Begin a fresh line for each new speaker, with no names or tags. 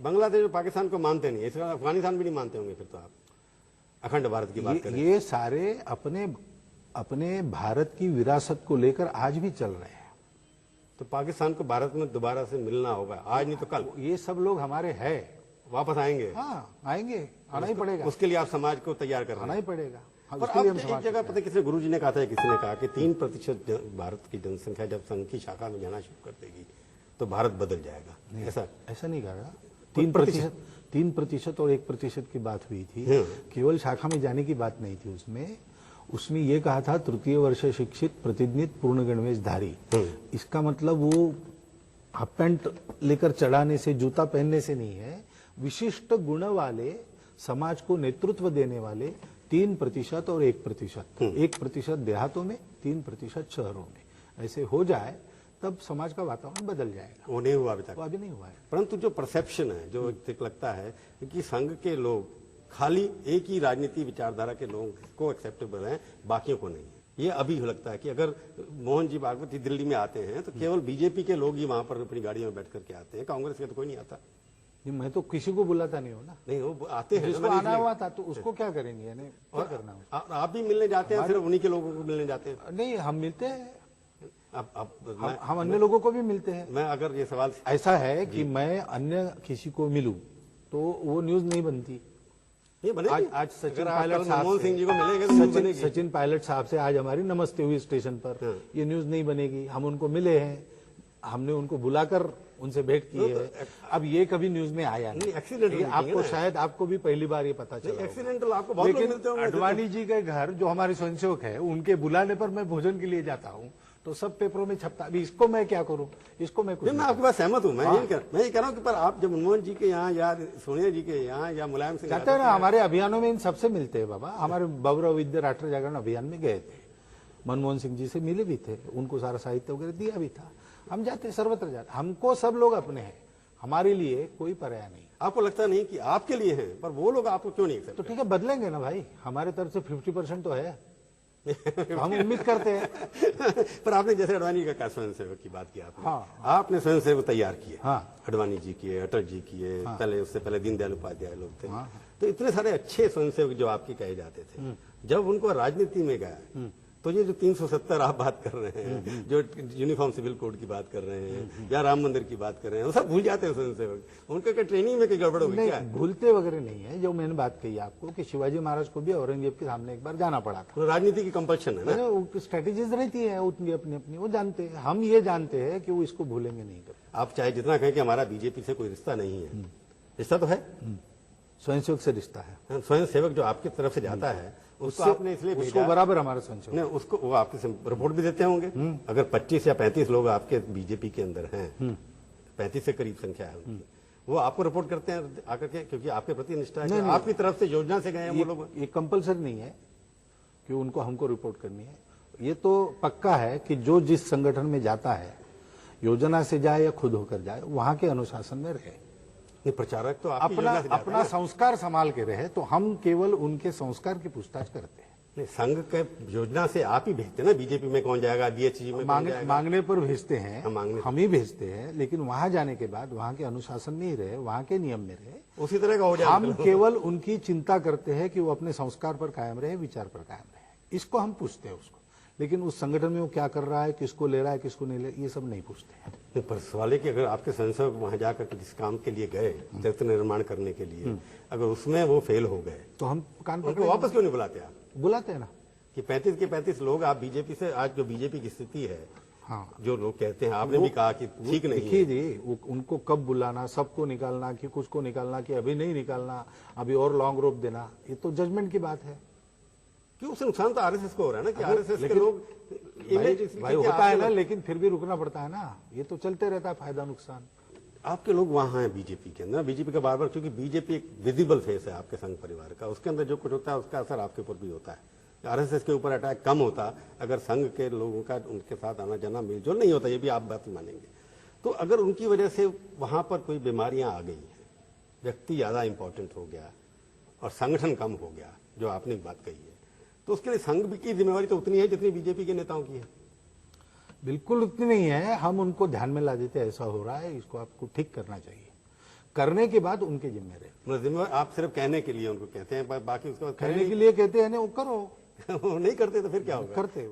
बांग्लादेश और पाकिस्तान को मानते नहीं, इसका अफगानिस्तान भी नहीं मानते होंगे फिर तो आप, अखंड भारत की बात करें।
ये सारे अपने भारत की विरासत को लेकर आज भी चल रहे हैं।
तो पाकिस्तान को भारत में दोबारा से मिलना होगा, आज नहीं तो कल।
ये सब लोग हमारे हैं,
वापस आएंगे।
हाँ आएंगे, आना ही पड़ेगा।
उसके लिए आप समाज को तैयार कर रहे हैं।
आना ही पड़ेगा। हाँ,
और अब एक जगह पता किसी गुरु जी ने कहा था, किसी ने कहा कि 3% भारत की जनसंख्या जब संघ की शाखा में जाना शुरू कर देगी तो भारत बदल जाएगा।
ऐसा नहीं कहा। 3% और 1% की बात हुई थी, केवल शाखा में जाने की बात नहीं थी। उसमें ये कहा था तृतीय वर्ष शिक्षित प्रतिनिधित्व पूर्ण गणवेशधारी। इसका मतलब वो हाफ पैंट लेकर चढ़ाने से, जूता पहनने से नहीं है, विशिष्ट गुण वाले, समाज को नेतृत्व देने वाले 3% और 1%। 1% देहातों में, 3% शहरों में। ऐसे हो जाए तब समाज का वातावरण बदल जाएगा।
वो नहीं हुआ अभी तक,
वो अभी नहीं हुआ है।
परंतु जो परसेप्शन है, जो लगता है कि संघ के लोग खाली एक ही राजनीति विचारधारा के लोगों को एक्सेप्टेबल हैं, बाकियों को नहीं। ये अभी लगता है कि अगर मोहन जी भागवत दिल्ली में आते हैं तो केवल बीजेपी के लोग ही वहां पर अपनी गाड़ियों में बैठ करके आते हैं, कांग्रेस के तो कोई नहीं आता।
मैं तो किसी को बुलाता नहीं हूँ ना।
नहीं, वो आते हैं,
जिसको आना हुआ था तो उसको क्या करेंगे, यानी क्या करना है?
आप भी मिलने जाते हैं, सिर्फ उन्हीं के लोगों को मिलने जाते हैं?
नहीं, हम मिलते हैं। हम अन्य
मैं
लोगों को भी मिलते हैं।
मैं अगर ये सवाल
ऐसा है कि मैं अन्य किसी को मिलूं तो वो न्यूज नहीं बनती। आज सचिन पायलट साहब
सिंह जी को मिलेंगे,
सचिन पायलट साहब से आज हमारी नमस्ते हुई स्टेशन पर, ये न्यूज नहीं बनेगी। हम उनको मिले हैं, हमने उनको बुलाकर उनसे भेंट की है। अब ये कभी न्यूज में आया नहीं।
एक्सीडेंट
आपको शायद आपको भी पहली बार ये पता चला।
एक्सीडेंटल आपको बहुत लोग मिलते होंगे।
अडवाणी जी के घर जो हमारे स्वयंसेवक है, उनके बुलाने पर मैं भोजन के लिए जाता हूँ तो सब पेपरों में छपता। अभी इसको मैं क्या करूं, इसको मैं
मैं आपके पास सहमत हूं। मैं ये कह रहा हूं कि पर आप जब मनमोहन जी के यहाँ या सोनिया जी के यहाँ या मुलायम सिंह
जाते हैं ना, हमारे अभियानों में इन सबसे मिलते हैं बाबा। हमारे गौरव विद्या राष्ट्रीय जागरण अभियान में गए थे, मनमोहन सिंह जी से मिले भी थे, उनको सारा साहित्य वगैरह दिया भी था। हम जाते, सर्वत्र जाते, हमको सब लोग अपने हैं, हमारे लिए कोई पर्याय नहीं।
आपको लगता नहीं कि आपके लिए है, पर वो लोग आपको क्यों नहीं करते?
तो ठीक है, बदलेंगे ना भाई, हमारे तरफ से 50% तो है। हम उम्मीद करते हैं।
पर आपने जैसे अडवाणी का स्वयंसेवक की बात की, आपने आपने स्वयंसेवक तैयार किए। अडवाणी जी किए, अटल जी किए, पहले उससे पहले दीनदयाल उपाध्याय लोग थे। तो इतने सारे अच्छे स्वयंसेवक जो आपके कहे जाते थे, जब उनको राजनीति में गया तो ये जो 370 आप बात कर रहे हैं, जो यूनिफॉर्म सिविल कोड की बात कर रहे हैं, या राम मंदिर की बात कर रहे हैं, वो सब भूल जाते हैं स्वयंसेवक। उनके ट्रेनिंग में कहीं गड़बड़ हो गई क्या?
भूलते वगैरह नहीं है। जो मैंने बात कही आपको कि शिवाजी महाराज को भी औरंगजेब के सामने एक बार जाना पड़ा था।
राजनीति की कंपल्शन है ना,
स्ट्रेटेजीज रहती है उनकी अपनी अपनी, वो जानते हैं। हम ये जानते हैं कि वो इसको भूलेंगे नहीं।
आप चाहे जितना कहें कि हमारा बीजेपी से कोई रिश्ता नहीं है, रिश्ता तो है,
स्वयंसेवक से रिश्ता है।
स्वयंसेवक जो आपकी तरफ से जाता है उसको आपने इसलिए भेजा,
उसको बराबर हमारा स्वयंसेवक
नहीं, उसको वो आपके रिपोर्ट भी देते होंगे। अगर 25 या 35 लोग आपके बीजेपी के अंदर हैं, 35 से करीब संख्या है उनकी, वो आपको रिपोर्ट करते हैं आकर के, क्योंकि आपके प्रति निष्ठा है, आपकी तरफ से योजना से गए हैं वो लोग।
ये कंपल्सरी नहीं है कि उनको हमको रिपोर्ट करनी है। ये तो पक्का है कि जो जिस संगठन में जाता है, योजना से जाए या खुद होकर जाए, वहां के अनुशासन में रहे।
प्रचारक तो
अपना संस्कार संभाल के रहे, तो हम केवल उनके संस्कार की पूछताछ करते हैं।
नहीं, संघ के योजना से आप ही भेजते ना, बीजेपी में कौन जाएगा, बीएचजी में
मांगने पर भेजते हैं, हम ही भेजते हैं। लेकिन वहां जाने के बाद वहां के अनुशासन में ही रहे, वहां के नियम में रहे,
उसी तरह का हो जाए।
हम केवल उनकी चिंता करते हैं कि वो अपने संस्कार पर कायम रहे, विचार पर कायम रहे। इसको हम पूछते हैं उसको। लेकिन उस संगठन में वो क्या कर रहा है, किसको ले रहा है, किसको नहीं ले, ये सब नहीं पूछते हैं।
पर सवाल है कि अगर आपके संसद वहां जाकर किसी काम के लिए गए, चरित्र निर्माण करने के लिए, अगर उसमें वो फेल हो गए
तो हम कान पकड़
वापस क्यों नहीं बुलाते? आप
बुलाते हैं ना
कि 35 के 35 लोग आप बीजेपी से, आज जो बीजेपी की स्थिति है, जो लोग कहते हैं, आपने भी कहा कि ठीक नहीं है
जी, उनको कब बुलाना, सबको निकालना कि कुछ को निकालना कि अभी नहीं निकालना, अभी और लॉन्ग रोप देना, ये तो जजमेंट की बात है।
क्यों? उससे नुकसान तो आरएसएस को हो रहा है ना, कि आरएसएस के लोग
भाई होता है ना, लेकिन फिर भी रुकना पड़ता है ना, ये तो चलते रहता है, फायदा नुकसान।
आपके लोग वहां हैं बीजेपी के अंदर, बीजेपी का बार बार, क्योंकि बीजेपी एक विजिबल फेस है आपके संघ परिवार का, उसके अंदर जो कुछ होता है उसका असर आपके ऊपर भी होता है। आरएसएस के ऊपर अटैक कम होता अगर संघ के लोगों का उनके साथ आना जाना मिलजुल नहीं होता, ये भी आप बात मानेंगे। तो अगर उनकी वजह से वहां पर कोई बीमारियां आ गई हैं, व्यक्ति ज्यादा इंपॉर्टेंट हो गया और संगठन कम हो गया, जो आपने बात कही है, तो उसके लिए संघ की जिम्मेवारी तो उतनी है जितनी बीजेपी के नेताओं की है।
बिल्कुल उतनी नहीं है, हम उनको ध्यान में ला देते, ऐसा हो रहा है, इसको आपको ठीक करना चाहिए। करने के बाद उनके जिम्मे रहे।
मतलब जिम्मेवार आप सिर्फ कहने के लिए उनको कहते हैं, बाकी उसके बाद
कहने के लिए कहते हैं ना, वो करो,
वो नहीं करते तो फिर क्या होगा?
करते हो।